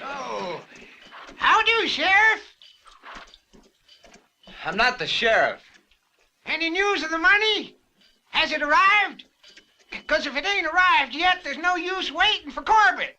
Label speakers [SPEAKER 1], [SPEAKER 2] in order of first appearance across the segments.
[SPEAKER 1] Oh, how do, Sheriff?
[SPEAKER 2] I'm not the sheriff.
[SPEAKER 1] Any news of the money? Has it arrived? Because if it ain't arrived yet, there's no use waiting for Corbett.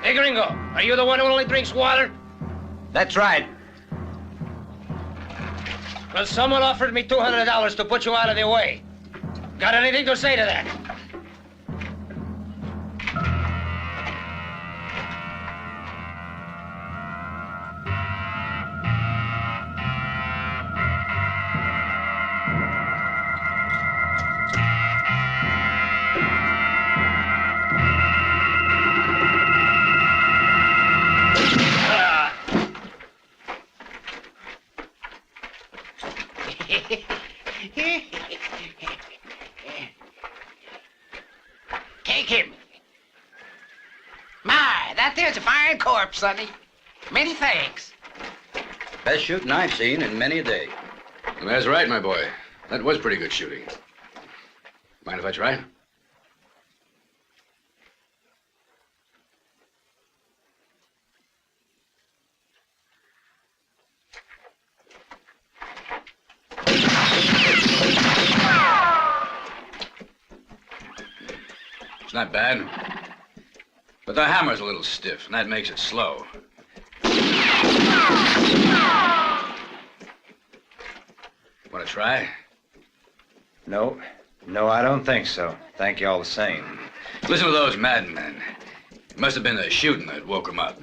[SPEAKER 3] Hey, Gringo, are you the one who only drinks water?
[SPEAKER 2] That's right.
[SPEAKER 3] Well, someone offered me $200 to put you out of their way. Got anything to say to that?
[SPEAKER 1] Take him. My, that there's a fine corpse, Sonny. Many thanks.
[SPEAKER 2] Best shooting I've seen in many a day.
[SPEAKER 4] That's right, my boy. That was pretty good shooting. Mind if I try? It's not bad, but the hammer's a little stiff, and that makes it slow. Want to try?
[SPEAKER 5] No, I don't think so. Thank you all the same.
[SPEAKER 4] Listen to those madmen. It must have been the shooting that woke them up.